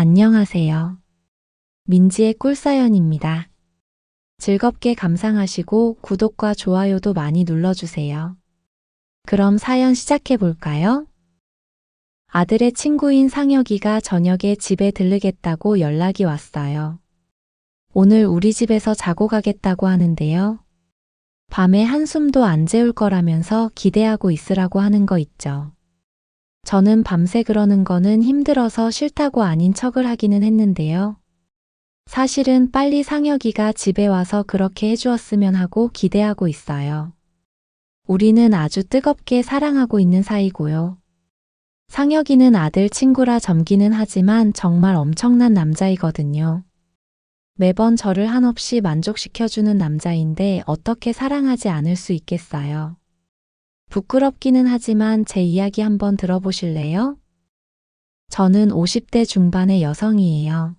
안녕하세요. 민지의 꿀사연입니다. 즐겁게 감상하시고 구독과 좋아요도 많이 눌러주세요. 그럼 사연 시작해 볼까요? 아들의 친구인 상혁이가 저녁에 집에 들르겠다고 연락이 왔어요. 오늘 우리 집에서 자고 가겠다고 하는데요. 밤에 한숨도 안 재울 거라면서 기대하고 있으라고 하는 거 있죠. 저는 밤새 그러는 거는 힘들어서 싫다고 아닌 척을 하기는 했는데요. 사실은 빨리 상혁이가 집에 와서 그렇게 해주었으면 하고 기대하고 있어요. 우리는 아주 뜨겁게 사랑하고 있는 사이고요. 상혁이는 아들 친구라 젊기는 하지만 정말 엄청난 남자이거든요. 매번 저를 한없이 만족시켜주는 남자인데 어떻게 사랑하지 않을 수 있겠어요. 부끄럽기는 하지만 제 이야기 한번 들어보실래요? 저는 50대 중반의 여성이에요.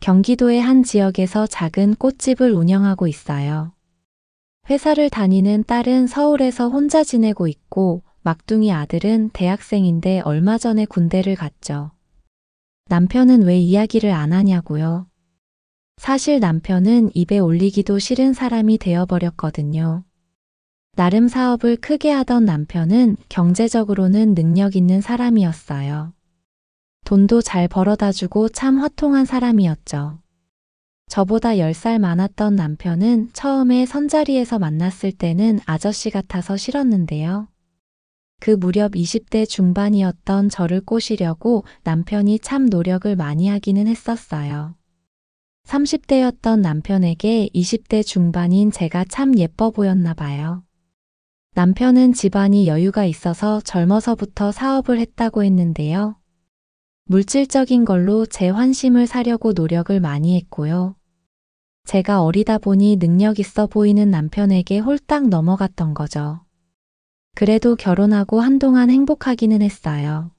경기도의 한 지역에서 작은 꽃집을 운영하고 있어요. 회사를 다니는 딸은 서울에서 혼자 지내고 있고 막둥이 아들은 대학생인데 얼마 전에 군대를 갔죠. 남편은 왜 이야기를 안 하냐고요? 사실 남편은 입에 올리기도 싫은 사람이 되어버렸거든요. 나름 사업을 크게 하던 남편은 경제적으로는 능력 있는 사람이었어요. 돈도 잘 벌어다 주고 참 화통한 사람이었죠. 저보다 10살 많았던 남편은 처음에 선자리에서 만났을 때는 아저씨 같아서 싫었는데요. 그 무렵 20대 중반이었던 저를 꼬시려고 남편이 참 노력을 많이 하기는 했었어요. 30대였던 남편에게 20대 중반인 제가 참 예뻐 보였나 봐요. 남편은 집안이 여유가 있어서 젊어서부터 사업을 했다고 했는데요. 물질적인 걸로 제 환심을 사려고 노력을 많이 했고요. 제가 어리다 보니 능력 있어 보이는 남편에게 홀딱 넘어갔던 거죠. 그래도 결혼하고 한동안 행복하기는 했어요.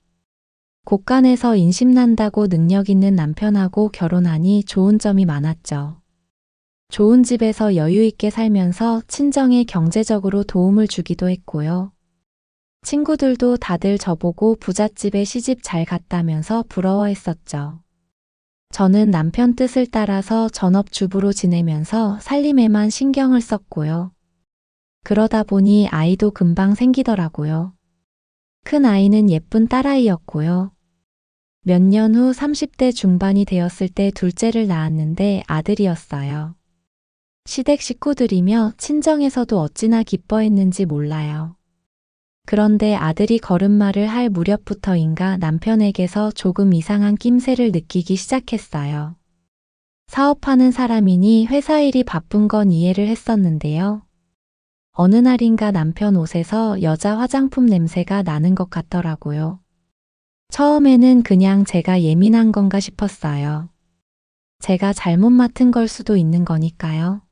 곳간에서 인심난다고 능력 있는 남편하고 결혼하니 좋은 점이 많았죠. 좋은 집에서 여유 있게 살면서 친정에 경제적으로 도움을 주기도 했고요. 친구들도 다들 저보고 부잣집에 시집 잘 갔다면서 부러워했었죠. 저는 남편 뜻을 따라서 전업주부로 지내면서 살림에만 신경을 썼고요. 그러다 보니 아이도 금방 생기더라고요. 큰 아이는 예쁜 딸아이였고요. 몇 년 후 30대 중반이 되었을 때 둘째를 낳았는데 아들이었어요. 시댁 식구들이며 친정에서도 어찌나 기뻐했는지 몰라요. 그런데 아들이 걸음마를 할 무렵부터인가 남편에게서 조금 이상한 낌새를 느끼기 시작했어요. 사업하는 사람이니 회사 일이 바쁜 건 이해를 했었는데요. 어느 날인가 남편 옷에서 여자 화장품 냄새가 나는 것 같더라고요. 처음에는 그냥 제가 예민한 건가 싶었어요. 제가 잘못 맡은 걸 수도 있는 거니까요.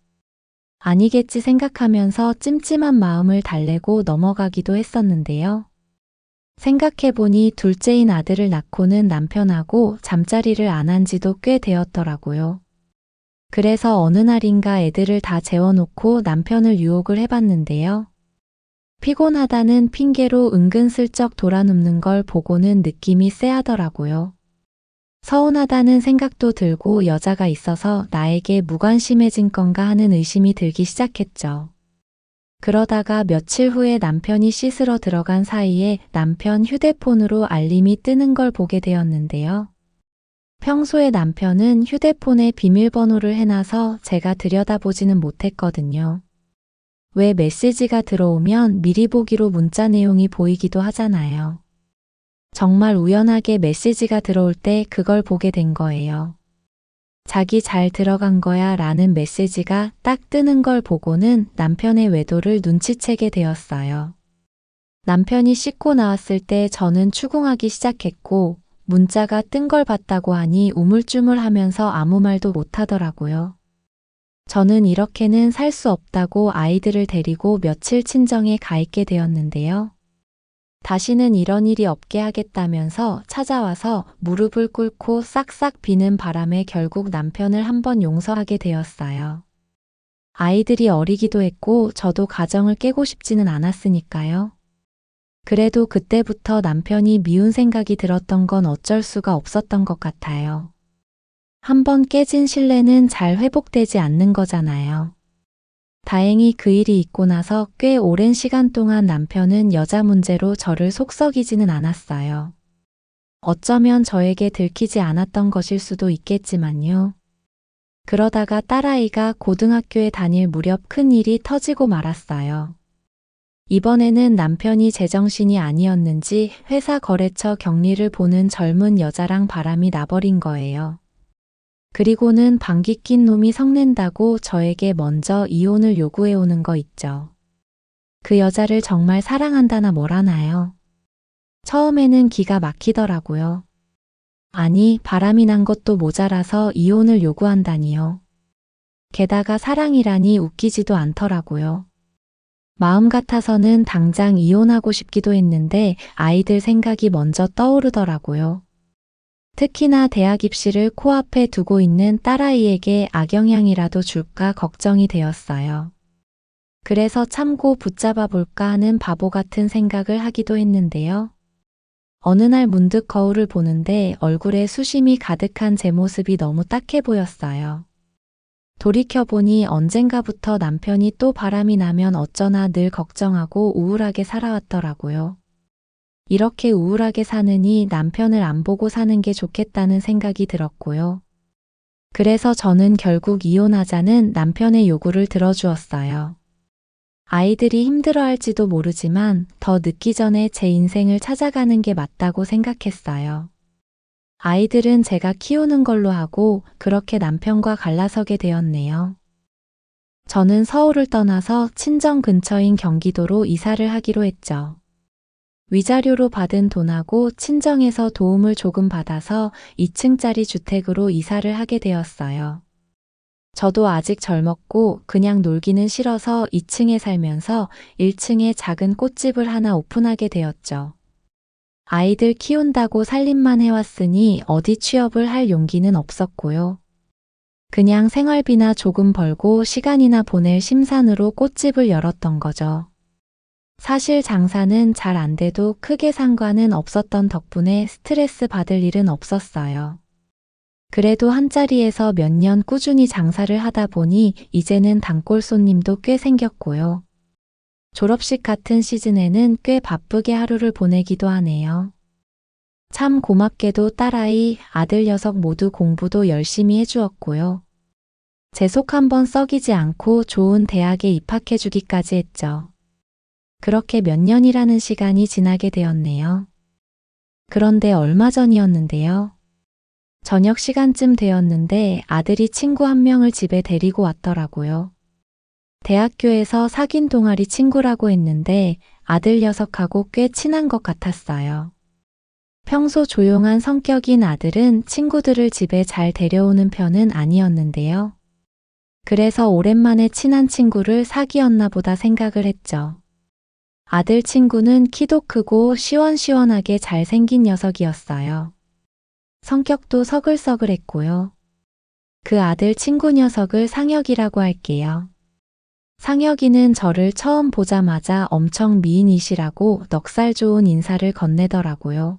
아니겠지 생각하면서 찜찜한 마음을 달래고 넘어가기도 했었는데요. 생각해보니 둘째인 아들을 낳고는 남편하고 잠자리를 안 한 지도 꽤 되었더라고요. 그래서 어느 날인가 애들을 다 재워놓고 남편을 유혹을 해봤는데요. 피곤하다는 핑계로 은근슬쩍 돌아눕는 걸 보고는 느낌이 쎄하더라고요. 서운하다는 생각도 들고 여자가 있어서 나에게 무관심해진 건가 하는 의심이 들기 시작했죠. 그러다가 며칠 후에 남편이 씻으러 들어간 사이에 남편 휴대폰으로 알림이 뜨는 걸 보게 되었는데요. 평소에 남편은 휴대폰에 비밀번호를 해놔서 제가 들여다보지는 못했거든요. 왜 메시지가 들어오면 미리 보기로 문자 내용이 보이기도 하잖아요. 정말 우연하게 메시지가 들어올 때 그걸 보게 된 거예요. 자기 잘 들어간 거야 라는 메시지가 딱 뜨는 걸 보고는 남편의 외도를 눈치채게 되었어요. 남편이 씻고 나왔을 때 저는 추궁하기 시작했고 문자가 뜬 걸 봤다고 하니 우물쭈물하면서 아무 말도 못하더라고요. 저는 이렇게는 살 수 없다고 아이들을 데리고 며칠 친정에 가 있게 되었는데요. 다시는 이런 일이 없게 하겠다면서 찾아와서 무릎을 꿇고 싹싹 비는 바람에 결국 남편을 한번 용서하게 되었어요. 아이들이 어리기도 했고 저도 가정을 깨고 싶지는 않았으니까요. 그래도 그때부터 남편이 미운 생각이 들었던 건 어쩔 수가 없었던 것 같아요. 한번 깨진 신뢰는 잘 회복되지 않는 거잖아요. 다행히 그 일이 있고 나서 꽤 오랜 시간 동안 남편은 여자 문제로 저를 속썩이지는 않았어요. 어쩌면 저에게 들키지 않았던 것일 수도 있겠지만요. 그러다가 딸아이가 고등학교에 다닐 무렵 큰 일이 터지고 말았어요. 이번에는 남편이 제정신이 아니었는지 회사 거래처 격리를 보는 젊은 여자랑 바람이 나버린 거예요. 그리고는 방귀 낀 놈이 성낸다고 저에게 먼저 이혼을 요구해 오는 거 있죠. 그 여자를 정말 사랑한다나 뭐라나요? 처음에는 기가 막히더라고요. 아니, 바람이 난 것도 모자라서 이혼을 요구한다니요. 게다가 사랑이라니 웃기지도 않더라고요. 마음 같아서는 당장 이혼하고 싶기도 했는데 아이들 생각이 먼저 떠오르더라고요. 특히나 대학 입시를 코앞에 두고 있는 딸아이에게 악영향이라도 줄까 걱정이 되었어요. 그래서 참고 붙잡아 볼까 하는 바보 같은 생각을 하기도 했는데요. 어느 날 문득 거울을 보는데 얼굴에 수심이 가득한 제 모습이 너무 딱해 보였어요. 돌이켜보니 언젠가부터 남편이 또 바람이 나면 어쩌나 늘 걱정하고 우울하게 살아왔더라고요. 이렇게 우울하게 사느니 남편을 안 보고 사는 게 좋겠다는 생각이 들었고요. 그래서 저는 결국 이혼하자는 남편의 요구를 들어주었어요. 아이들이 힘들어할지도 모르지만 더 늦기 전에 제 인생을 찾아가는 게 맞다고 생각했어요. 아이들은 제가 키우는 걸로 하고 그렇게 남편과 갈라서게 되었네요. 저는 서울을 떠나서 친정 근처인 경기도로 이사를 하기로 했죠. 위자료로 받은 돈하고 친정에서 도움을 조금 받아서 2층짜리 주택으로 이사를 하게 되었어요. 저도 아직 젊었고 그냥 놀기는 싫어서 2층에 살면서 1층에 작은 꽃집을 하나 오픈하게 되었죠. 아이들 키운다고 살림만 해왔으니 어디 취업을 할 용기는 없었고요. 그냥 생활비나 조금 벌고 시간이나 보낼 심산으로 꽃집을 열었던 거죠. 사실 장사는 잘 안 돼도 크게 상관은 없었던 덕분에 스트레스 받을 일은 없었어요. 그래도 한자리에서 몇 년 꾸준히 장사를 하다 보니 이제는 단골 손님도 꽤 생겼고요. 졸업식 같은 시즌에는 꽤 바쁘게 하루를 보내기도 하네요. 참 고맙게도 딸아이, 아들 녀석 모두 공부도 열심히 해주었고요. 제 속 한번 썩이지 않고 좋은 대학에 입학해주기까지 했죠. 그렇게 몇 년이라는 시간이 지나게 되었네요. 그런데 얼마 전이었는데요. 저녁 시간쯤 되었는데 아들이 친구 한 명을 집에 데리고 왔더라고요. 대학교에서 사귄 동아리 친구라고 했는데 아들 녀석하고 꽤 친한 것 같았어요. 평소 조용한 성격인 아들은 친구들을 집에 잘 데려오는 편은 아니었는데요. 그래서 오랜만에 친한 친구를 사귀었나 보다 생각을 했죠. 아들 친구는 키도 크고 시원시원하게 잘생긴 녀석이었어요. 성격도 서글서글했고요. 그 아들 친구 녀석을 상혁이라고 할게요. 상혁이는 저를 처음 보자마자 엄청 미인이시라고 넉살 좋은 인사를 건네더라고요.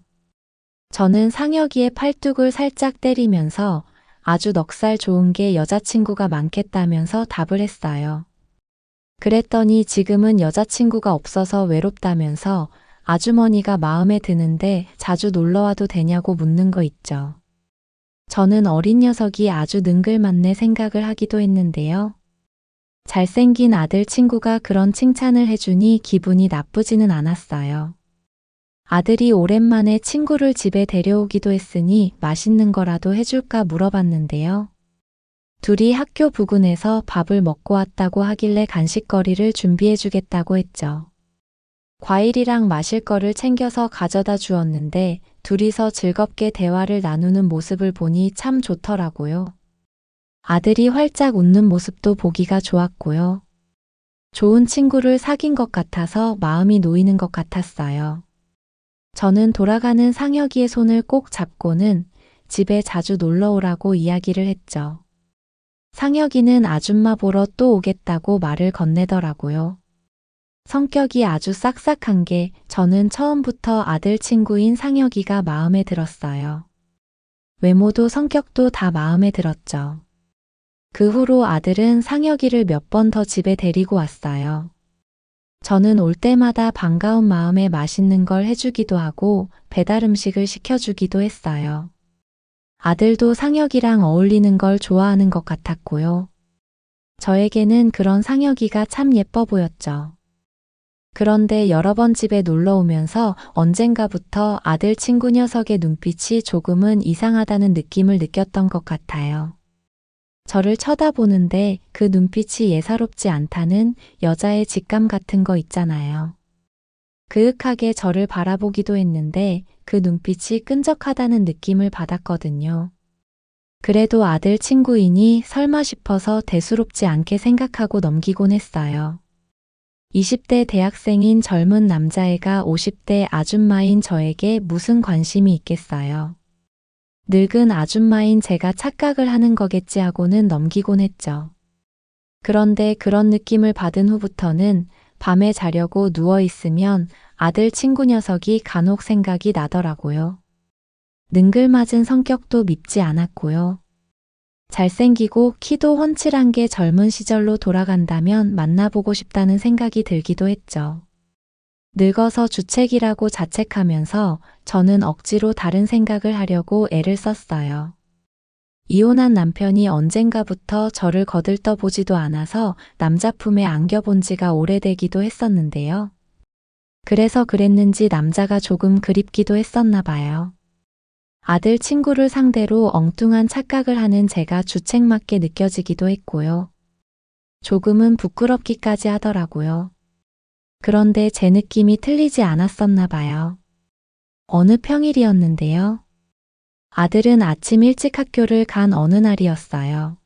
저는 상혁이의 팔뚝을 살짝 때리면서 아주 넉살 좋은 게 여자친구가 많겠다면서 답을 했어요. 그랬더니 지금은 여자친구가 없어서 외롭다면서 아주머니가 마음에 드는데 자주 놀러와도 되냐고 묻는 거 있죠. 저는 어린 녀석이 아주 능글맞네 생각을 하기도 했는데요. 잘생긴 아들 친구가 그런 칭찬을 해주니 기분이 나쁘지는 않았어요. 아들이 오랜만에 친구를 집에 데려오기도 했으니 맛있는 거라도 해줄까 물어봤는데요. 둘이 학교 부근에서 밥을 먹고 왔다고 하길래 간식거리를 준비해주겠다고 했죠. 과일이랑 마실 거를 챙겨서 가져다 주었는데 둘이서 즐겁게 대화를 나누는 모습을 보니 참 좋더라고요. 아들이 활짝 웃는 모습도 보기가 좋았고요. 좋은 친구를 사귄 것 같아서 마음이 놓이는 것 같았어요. 저는 돌아가는 상혁이의 손을 꼭 잡고는 집에 자주 놀러 오라고 이야기를 했죠. 상혁이는 아줌마 보러 또 오겠다고 말을 건네더라고요. 성격이 아주 싹싹한 게 저는 처음부터 아들 친구인 상혁이가 마음에 들었어요. 외모도 성격도 다 마음에 들었죠. 그 후로 아들은 상혁이를 몇 번 더 집에 데리고 왔어요. 저는 올 때마다 반가운 마음에 맛있는 걸 해주기도 하고 배달 음식을 시켜주기도 했어요. 아들도 상혁이랑 어울리는 걸 좋아하는 것 같았고요. 저에게는 그런 상혁이가 참 예뻐 보였죠. 그런데 여러 번 집에 놀러 오면서 언젠가부터 아들 친구 녀석의 눈빛이 조금은 이상하다는 느낌을 느꼈던 것 같아요. 저를 쳐다보는데 그 눈빛이 예사롭지 않다는 여자의 직감 같은 거 있잖아요. 그윽하게 저를 바라보기도 했는데 그 눈빛이 끈적하다는 느낌을 받았거든요. 그래도 아들 친구이니 설마 싶어서 대수롭지 않게 생각하고 넘기곤 했어요. 20대 대학생인 젊은 남자애가 50대 아줌마인 저에게 무슨 관심이 있겠어요. 늙은 아줌마인 제가 착각을 하는 거겠지 하고는 넘기곤 했죠. 그런데 그런 느낌을 받은 후부터는 밤에 자려고 누워있으면 아들 친구 녀석이 간혹 생각이 나더라고요. 능글맞은 성격도 밉지 않았고요. 잘생기고 키도 훤칠한 게 젊은 시절로 돌아간다면 만나보고 싶다는 생각이 들기도 했죠. 늙어서 주책이라고 자책하면서 저는 억지로 다른 생각을 하려고 애를 썼어요. 이혼한 남편이 언젠가부터 저를 거들떠보지도 않아서 남자 품에 안겨본 지가 오래되기도 했었는데요. 그래서 그랬는지 남자가 조금 그립기도 했었나 봐요. 아들 친구를 상대로 엉뚱한 착각을 하는 제가 주책맞게 느껴지기도 했고요. 조금은 부끄럽기까지 하더라고요. 그런데 제 느낌이 틀리지 않았었나 봐요. 어느 평일이었는데요. 아들은 아침 일찍 학교를 간 어느 날이었어요.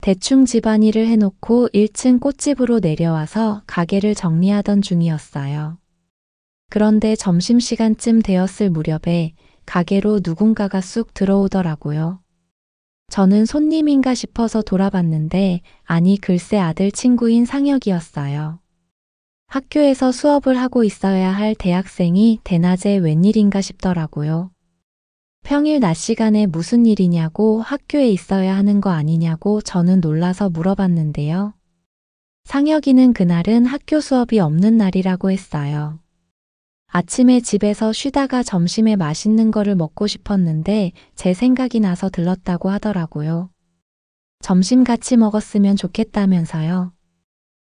대충 집안일을 해놓고 1층 꽃집으로 내려와서 가게를 정리하던 중이었어요. 그런데 점심시간쯤 되었을 무렵에 가게로 누군가가 쑥 들어오더라고요. 저는 손님인가 싶어서 돌아봤는데 아니 글쎄 아들 친구인 상혁이었어요. 학교에서 수업을 하고 있어야 할 대학생이 대낮에 웬일인가 싶더라고요. 평일 낮 시간에 무슨 일이냐고 학교에 있어야 하는 거 아니냐고 저는 놀라서 물어봤는데요. 상혁이는 그날은 학교 수업이 없는 날이라고 했어요. 아침에 집에서 쉬다가 점심에 맛있는 거를 먹고 싶었는데 제 생각이 나서 들렀다고 하더라고요. 점심 같이 먹었으면 좋겠다면서요.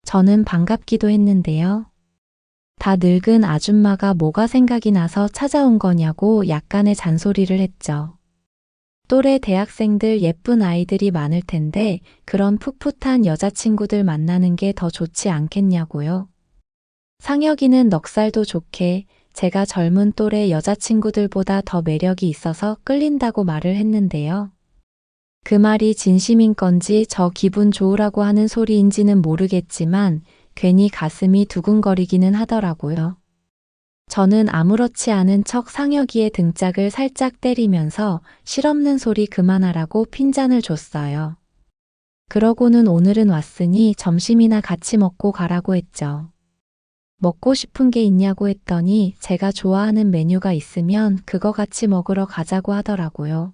저는 반갑기도 했는데요. 다 늙은 아줌마가 뭐가 생각이 나서 찾아온 거냐고 약간의 잔소리를 했죠. 또래 대학생들 예쁜 아이들이 많을 텐데 그런 풋풋한 여자친구들 만나는 게 더 좋지 않겠냐고요. 상혁이는 넉살도 좋게 제가 젊은 또래 여자친구들보다 더 매력이 있어서 끌린다고 말을 했는데요. 그 말이 진심인 건지 저 기분 좋으라고 하는 소리인지는 모르겠지만 괜히 가슴이 두근거리기는 하더라고요. 저는 아무렇지 않은 척 상혁이의 등짝을 살짝 때리면서 실없는 소리 그만하라고 핀잔을 줬어요. 그러고는 오늘은 왔으니 점심이나 같이 먹고 가라고 했죠. 먹고 싶은 게 있냐고 했더니 제가 좋아하는 메뉴가 있으면 그거 같이 먹으러 가자고 하더라고요.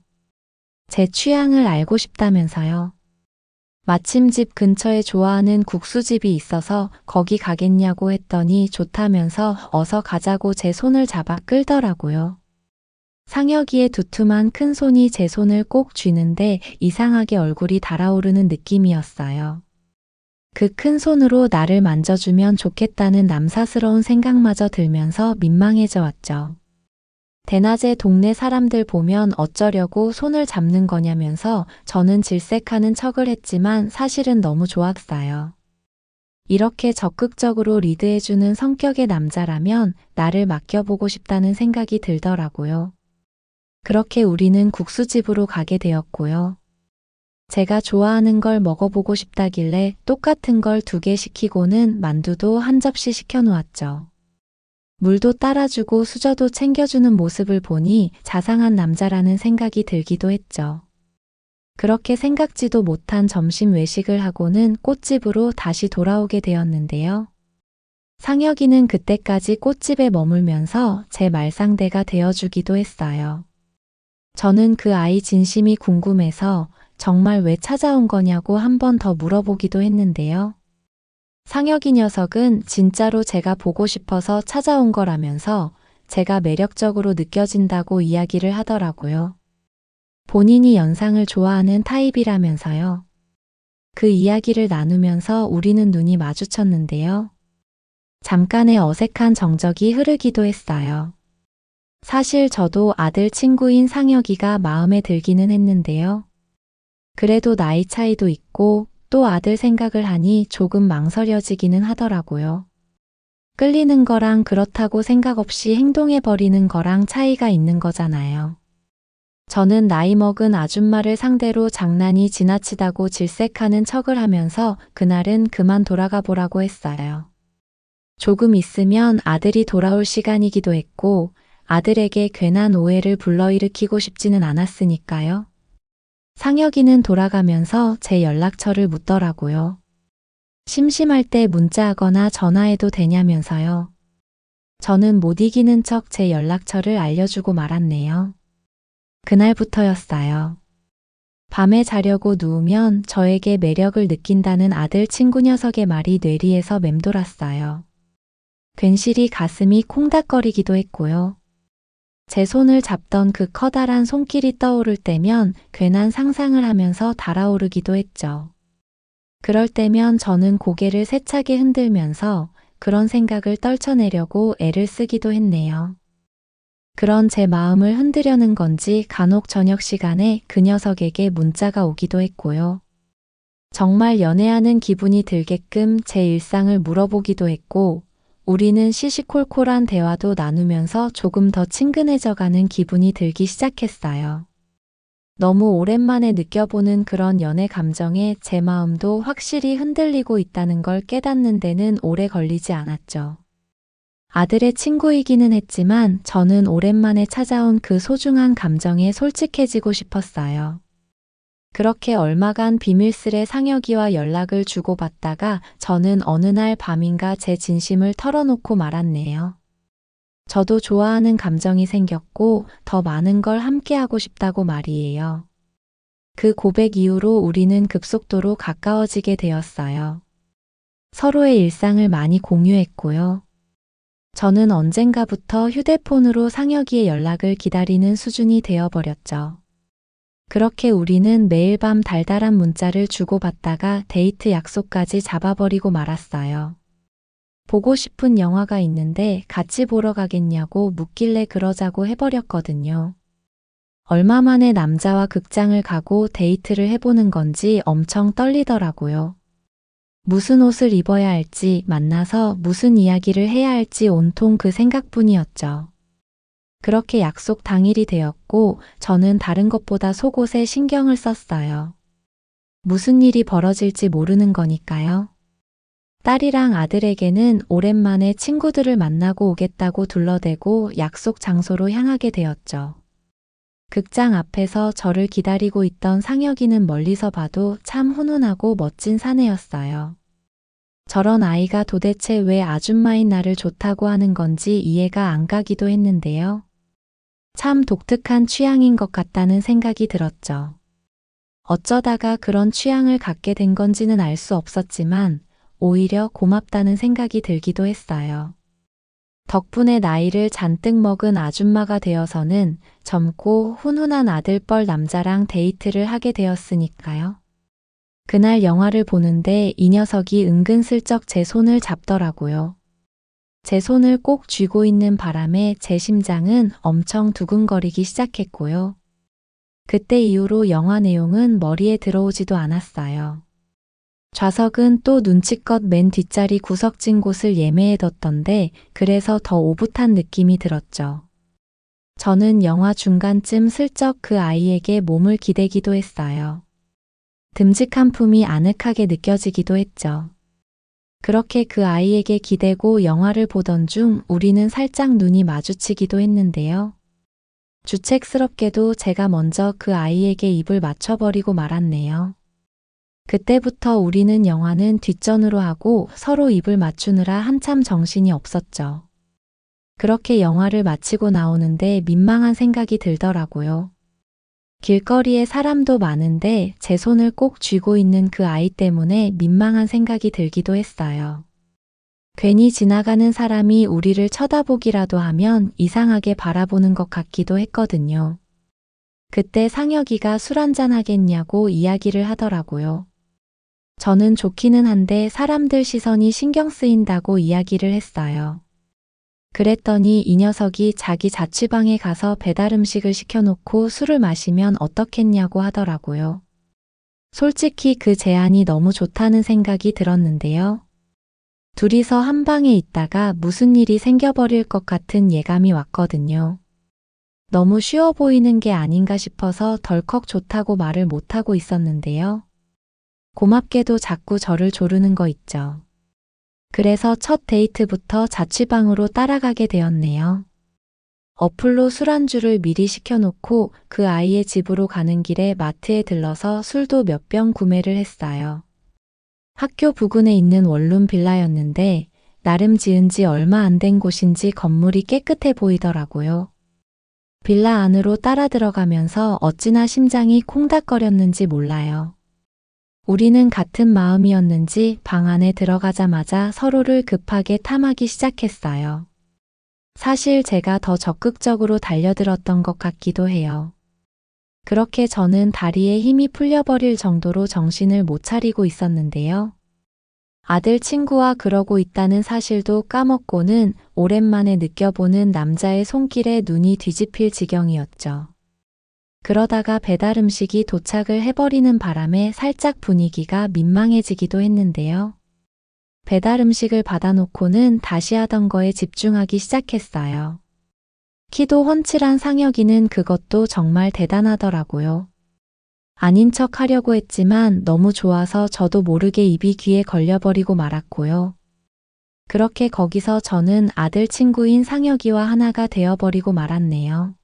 제 취향을 알고 싶다면서요. 마침 집 근처에 좋아하는 국수집이 있어서 거기 가겠냐고 했더니 좋다면서 어서 가자고 제 손을 잡아 끌더라고요. 상혁이의 두툼한 큰 손이 제 손을 꼭 쥐는데 이상하게 얼굴이 달아오르는 느낌이었어요. 그 큰 손으로 나를 만져주면 좋겠다는 남사스러운 생각마저 들면서 민망해져 왔죠. 대낮에 동네 사람들 보면 어쩌려고 손을 잡는 거냐면서 저는 질색하는 척을 했지만 사실은 너무 좋았어요. 이렇게 적극적으로 리드해주는 성격의 남자라면 나를 맡겨보고 싶다는 생각이 들더라고요. 그렇게 우리는 국수집으로 가게 되었고요. 제가 좋아하는 걸 먹어보고 싶다길래 똑같은 걸 2개 시키고는 만두도 한 접시 시켜놓았죠. 물도 따라주고 수저도 챙겨주는 모습을 보니 자상한 남자라는 생각이 들기도 했죠. 그렇게 생각지도 못한 점심 외식을 하고는 꽃집으로 다시 돌아오게 되었는데요. 상혁이는 그때까지 꽃집에 머물면서 제 말상대가 되어주기도 했어요. 저는 그 아이 진심이 궁금해서 정말 왜 찾아온 거냐고 한 번 더 물어보기도 했는데요. 상혁이 녀석은 진짜로 제가 보고 싶어서 찾아온 거라면서 제가 매력적으로 느껴진다고 이야기를 하더라고요. 본인이 연상을 좋아하는 타입이라면서요. 그 이야기를 나누면서 우리는 눈이 마주쳤는데요. 잠깐의 어색한 정적이 흐르기도 했어요. 사실 저도 아들 친구인 상혁이가 마음에 들기는 했는데요. 그래도 나이 차이도 있고 또 아들 생각을 하니 조금 망설여지기는 하더라고요. 끌리는 거랑 그렇다고 생각 없이 행동해버리는 거랑 차이가 있는 거잖아요. 저는 나이 먹은 아줌마를 상대로 장난이 지나치다고 질색하는 척을 하면서 그날은 그만 돌아가 보라고 했어요. 조금 있으면 아들이 돌아올 시간이기도 했고 아들에게 괜한 오해를 불러일으키고 싶지는 않았으니까요. 상혁이는 돌아가면서 제 연락처를 묻더라고요. 심심할 때 문자하거나 전화해도 되냐면서요. 저는 못 이기는 척 제 연락처를 알려주고 말았네요. 그날부터였어요. 밤에 자려고 누우면 저에게 매력을 느낀다는 아들 친구 녀석의 말이 뇌리에서 맴돌았어요. 괜시리 가슴이 콩닥거리기도 했고요. 제 손을 잡던 그 커다란 손길이 떠오를 때면 괜한 상상을 하면서 달아오르기도 했죠. 그럴 때면 저는 고개를 세차게 흔들면서 그런 생각을 떨쳐내려고 애를 쓰기도 했네요. 그런 제 마음을 흔들려는 건지 간혹 저녁 시간에 그 녀석에게 문자가 오기도 했고요. 정말 연애하는 기분이 들게끔 제 일상을 물어보기도 했고, 우리는 시시콜콜한 대화도 나누면서 조금 더 친근해져가는 기분이 들기 시작했어요. 너무 오랜만에 느껴보는 그런 연애 감정에 제 마음도 확실히 흔들리고 있다는 걸 깨닫는 데는 오래 걸리지 않았죠. 아들의 친구이기는 했지만 저는 오랜만에 찾아온 그 소중한 감정에 솔직해지고 싶었어요. 그렇게 얼마간 비밀스레 상혁이와 연락을 주고받다가 저는 어느 날 밤인가 제 진심을 털어놓고 말았네요. 저도 좋아하는 감정이 생겼고 더 많은 걸 함께하고 싶다고 말이에요. 그 고백 이후로 우리는 급속도로 가까워지게 되었어요. 서로의 일상을 많이 공유했고요. 저는 언젠가부터 휴대폰으로 상혁이의 연락을 기다리는 수준이 되어버렸죠. 그렇게 우리는 매일 밤 달달한 문자를 주고받다가 데이트 약속까지 잡아버리고 말았어요. 보고 싶은 영화가 있는데 같이 보러 가겠냐고 묻길래 그러자고 해버렸거든요. 얼마 만에 남자와 극장을 가고 데이트를 해보는 건지 엄청 떨리더라고요. 무슨 옷을 입어야 할지, 만나서 무슨 이야기를 해야 할지 온통 그 생각뿐이었죠. 그렇게 약속 당일이 되었고 저는 다른 것보다 속옷에 신경을 썼어요. 무슨 일이 벌어질지 모르는 거니까요. 딸이랑 아들에게는 오랜만에 친구들을 만나고 오겠다고 둘러대고 약속 장소로 향하게 되었죠. 극장 앞에서 저를 기다리고 있던 상혁이는 멀리서 봐도 참 훈훈하고 멋진 사내였어요. 저런 아이가 도대체 왜 아줌마인 나를 좋다고 하는 건지 이해가 안 가기도 했는데요. 참 독특한 취향인 것 같다는 생각이 들었죠. 어쩌다가 그런 취향을 갖게 된 건지는 알 수 없었지만 오히려 고맙다는 생각이 들기도 했어요. 덕분에 나이를 잔뜩 먹은 아줌마가 되어서는 젊고 훈훈한 아들뻘 남자랑 데이트를 하게 되었으니까요. 그날 영화를 보는데 이 녀석이 은근슬쩍 제 손을 잡더라고요. 제 손을 꼭 쥐고 있는 바람에 제 심장은 엄청 두근거리기 시작했고요. 그때 이후로 영화 내용은 머리에 들어오지도 않았어요. 좌석은 또 눈치껏 맨 뒷자리 구석진 곳을 예매해뒀던데 그래서 더 오붓한 느낌이 들었죠. 저는 영화 중간쯤 슬쩍 그 아이에게 몸을 기대기도 했어요. 듬직한 품이 아늑하게 느껴지기도 했죠. 그렇게 그 아이에게 기대고 영화를 보던 중 우리는 살짝 눈이 마주치기도 했는데요. 주책스럽게도 제가 먼저 그 아이에게 입을 맞춰버리고 말았네요. 그때부터 우리는 영화는 뒷전으로 하고 서로 입을 맞추느라 한참 정신이 없었죠. 그렇게 영화를 마치고 나오는데 민망한 생각이 들더라고요. 길거리에 사람도 많은데 제 손을 꼭 쥐고 있는 그 아이 때문에 민망한 생각이 들기도 했어요. 괜히 지나가는 사람이 우리를 쳐다보기라도 하면 이상하게 바라보는 것 같기도 했거든요. 그때 상혁이가 술 한잔 하겠냐고 이야기를 하더라고요. 저는 좋기는 한데 사람들 시선이 신경 쓰인다고 이야기를 했어요. 그랬더니 이 녀석이 자기 자취방에 가서 배달 음식을 시켜놓고 술을 마시면 어떻겠냐고 하더라고요. 솔직히 그 제안이 너무 좋다는 생각이 들었는데요. 둘이서 한 방에 있다가 무슨 일이 생겨버릴 것 같은 예감이 왔거든요. 너무 쉬워 보이는 게 아닌가 싶어서 덜컥 좋다고 말을 못하고 있었는데요. 고맙게도 자꾸 저를 조르는 거 있죠. 그래서 첫 데이트부터 자취방으로 따라가게 되었네요. 어플로 술안주를 미리 시켜놓고 그 아이의 집으로 가는 길에 마트에 들러서 술도 몇 병 구매를 했어요. 학교 부근에 있는 원룸 빌라였는데 나름 지은 지 얼마 안 된 곳인지 건물이 깨끗해 보이더라고요. 빌라 안으로 따라 들어가면서 어찌나 심장이 콩닥거렸는지 몰라요. 우리는 같은 마음이었는지 방 안에 들어가자마자 서로를 급하게 탐하기 시작했어요. 사실 제가 더 적극적으로 달려들었던 것 같기도 해요. 그렇게 저는 다리에 힘이 풀려버릴 정도로 정신을 못 차리고 있었는데요. 아들 친구와 그러고 있다는 사실도 까먹고는 오랜만에 느껴보는 남자의 손길에 눈이 뒤집힐 지경이었죠. 그러다가 배달 음식이 도착을 해버리는 바람에 살짝 분위기가 민망해지기도 했는데요. 배달 음식을 받아놓고는 다시 하던 거에 집중하기 시작했어요. 키도 훤칠한 상혁이는 그것도 정말 대단하더라고요. 아닌 척 하려고 했지만 너무 좋아서 저도 모르게 입이 귀에 걸려버리고 말았고요. 그렇게 거기서 저는 아들 친구인 상혁이와 하나가 되어버리고 말았네요.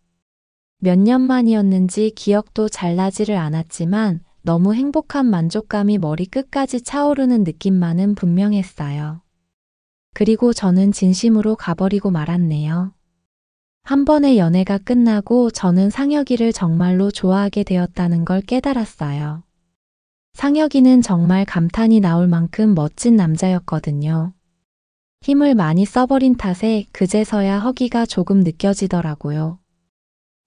몇 년 만이었는지 기억도 잘 나지를 않았지만 너무 행복한 만족감이 머리 끝까지 차오르는 느낌만은 분명했어요. 그리고 저는 진심으로 가버리고 말았네요. 한 번의 연애가 끝나고 저는 상혁이를 정말로 좋아하게 되었다는 걸 깨달았어요. 상혁이는 정말 감탄이 나올 만큼 멋진 남자였거든요. 힘을 많이 써버린 탓에 그제서야 허기가 조금 느껴지더라고요.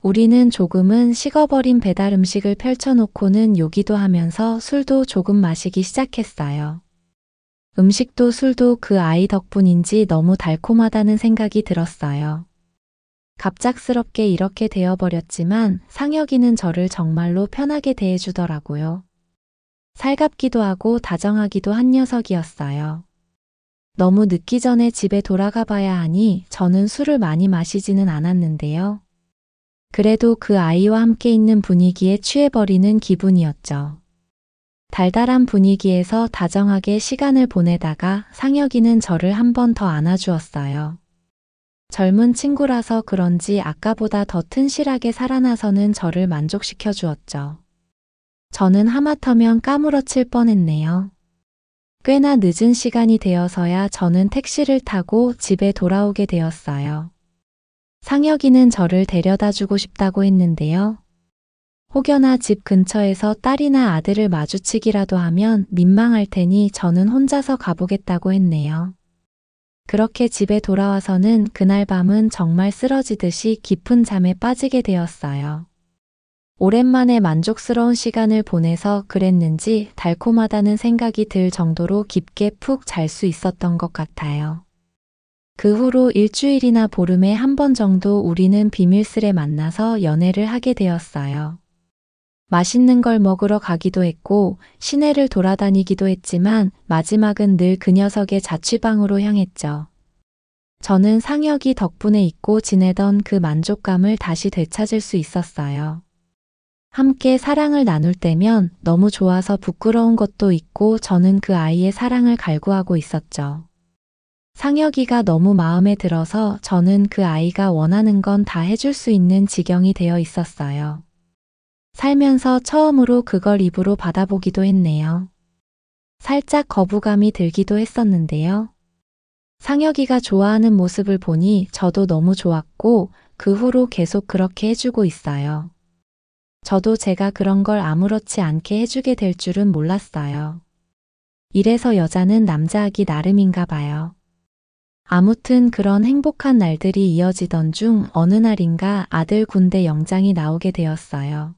우리는 조금은 식어버린 배달 음식을 펼쳐놓고는 요기도 하면서 술도 조금 마시기 시작했어요. 음식도 술도 그 아이 덕분인지 너무 달콤하다는 생각이 들었어요. 갑작스럽게 이렇게 되어버렸지만 상혁이는 저를 정말로 편하게 대해주더라고요. 살갑기도 하고 다정하기도 한 녀석이었어요. 너무 늦기 전에 집에 돌아가 봐야 하니 저는 술을 많이 마시지는 않았는데요. 그래도 그 아이와 함께 있는 분위기에 취해버리는 기분이었죠. 달달한 분위기에서 다정하게 시간을 보내다가 상혁이는 저를 한 번 더 안아주었어요. 젊은 친구라서 그런지 아까보다 더 튼실하게 살아나서는 저를 만족시켜 주었죠. 저는 하마터면 까무러칠 뻔했네요. 꽤나 늦은 시간이 되어서야 저는 택시를 타고 집에 돌아오게 되었어요. 상혁이는 저를 데려다 주고 싶다고 했는데요. 혹여나 집 근처에서 딸이나 아들을 마주치기라도 하면 민망할 테니 저는 혼자서 가보겠다고 했네요. 그렇게 집에 돌아와서는 그날 밤은 정말 쓰러지듯이 깊은 잠에 빠지게 되었어요. 오랜만에 만족스러운 시간을 보내서 그랬는지 달콤하다는 생각이 들 정도로 깊게 푹 잘 수 있었던 것 같아요. 그 후로 일주일이나 보름에 한 번 정도 우리는 비밀스레 만나서 연애를 하게 되었어요. 맛있는 걸 먹으러 가기도 했고 시내를 돌아다니기도 했지만 마지막은 늘 그 녀석의 자취방으로 향했죠. 저는 상혁이 덕분에 잊고 지내던 그 만족감을 다시 되찾을 수 있었어요. 함께 사랑을 나눌 때면 너무 좋아서 부끄러운 것도 있고 저는 그 아이의 사랑을 갈구하고 있었죠. 상혁이가 너무 마음에 들어서 저는 그 아이가 원하는 건 다 해줄 수 있는 지경이 되어 있었어요. 살면서 처음으로 그걸 입으로 받아보기도 했네요. 살짝 거부감이 들기도 했었는데요. 상혁이가 좋아하는 모습을 보니 저도 너무 좋았고 그 후로 계속 그렇게 해주고 있어요. 저도 제가 그런 걸 아무렇지 않게 해주게 될 줄은 몰랐어요. 이래서 여자는 남자하기 나름인가 봐요. 아무튼 그런 행복한 날들이 이어지던 중 어느 날인가 아들 군대 영장이 나오게 되었어요.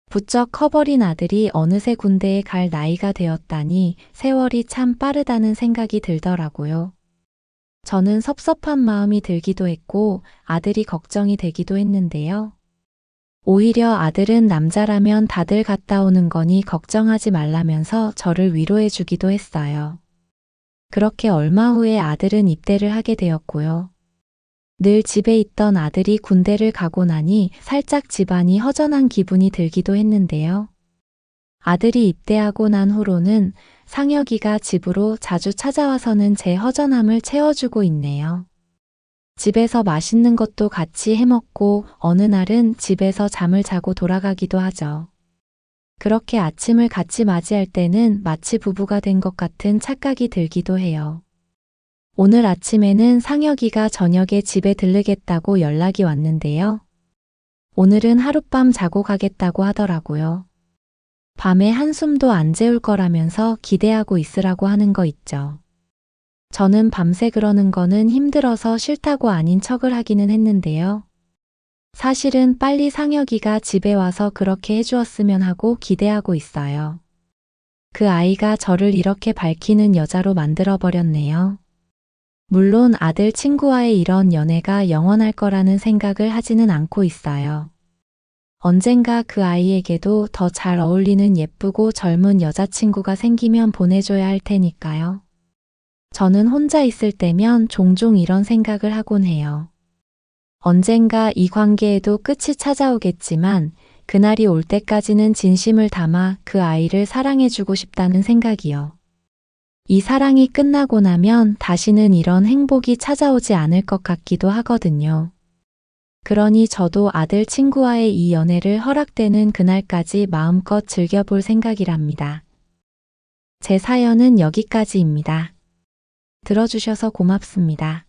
부쩍 커버린 아들이 어느새 군대에 갈 나이가 되었다니 세월이 참 빠르다는 생각이 들더라고요. 저는 섭섭한 마음이 들기도 했고 아들이 걱정이 되기도 했는데요. 오히려 아들은 남자라면 다들 갔다 오는 거니 걱정하지 말라면서 저를 위로해 주기도 했어요. 그렇게 얼마 후에 아들은 입대를 하게 되었고요. 늘 집에 있던 아들이 군대를 가고 나니 살짝 집안이 허전한 기분이 들기도 했는데요. 아들이 입대하고 난 후로는 상혁이가 집으로 자주 찾아와서는 제 허전함을 채워주고 있네요. 집에서 맛있는 것도 같이 해먹고 어느 날은 집에서 잠을 자고 돌아가기도 하죠. 그렇게 아침을 같이 맞이할 때는 마치 부부가 된 것 같은 착각이 들기도 해요. 오늘 아침에는 상혁이가 저녁에 집에 들르겠다고 연락이 왔는데요. 오늘은 하룻밤 자고 가겠다고 하더라고요. 밤에 한숨도 안 재울 거라면서 기대하고 있으라고 하는 거 있죠. 저는 밤새 그러는 거는 힘들어서 싫다고 아닌 척을 하기는 했는데요. 사실은 빨리 상혁이가 집에 와서 그렇게 해주었으면 하고 기대하고 있어요. 그 아이가 저를 이렇게 밝히는 여자로 만들어버렸네요. 물론 아들 친구와의 이런 연애가 영원할 거라는 생각을 하지는 않고 있어요. 언젠가 그 아이에게도 더 잘 어울리는 예쁘고 젊은 여자친구가 생기면 보내줘야 할 테니까요. 저는 혼자 있을 때면 종종 이런 생각을 하곤 해요. 언젠가 이 관계에도 끝이 찾아오겠지만 그날이 올 때까지는 진심을 담아 그 아이를 사랑해주고 싶다는 생각이요. 이 사랑이 끝나고 나면 다시는 이런 행복이 찾아오지 않을 것 같기도 하거든요. 그러니 저도 아들 친구와의 이 연애를 허락되는 그날까지 마음껏 즐겨볼 생각이랍니다. 제 사연은 여기까지입니다. 들어주셔서 고맙습니다.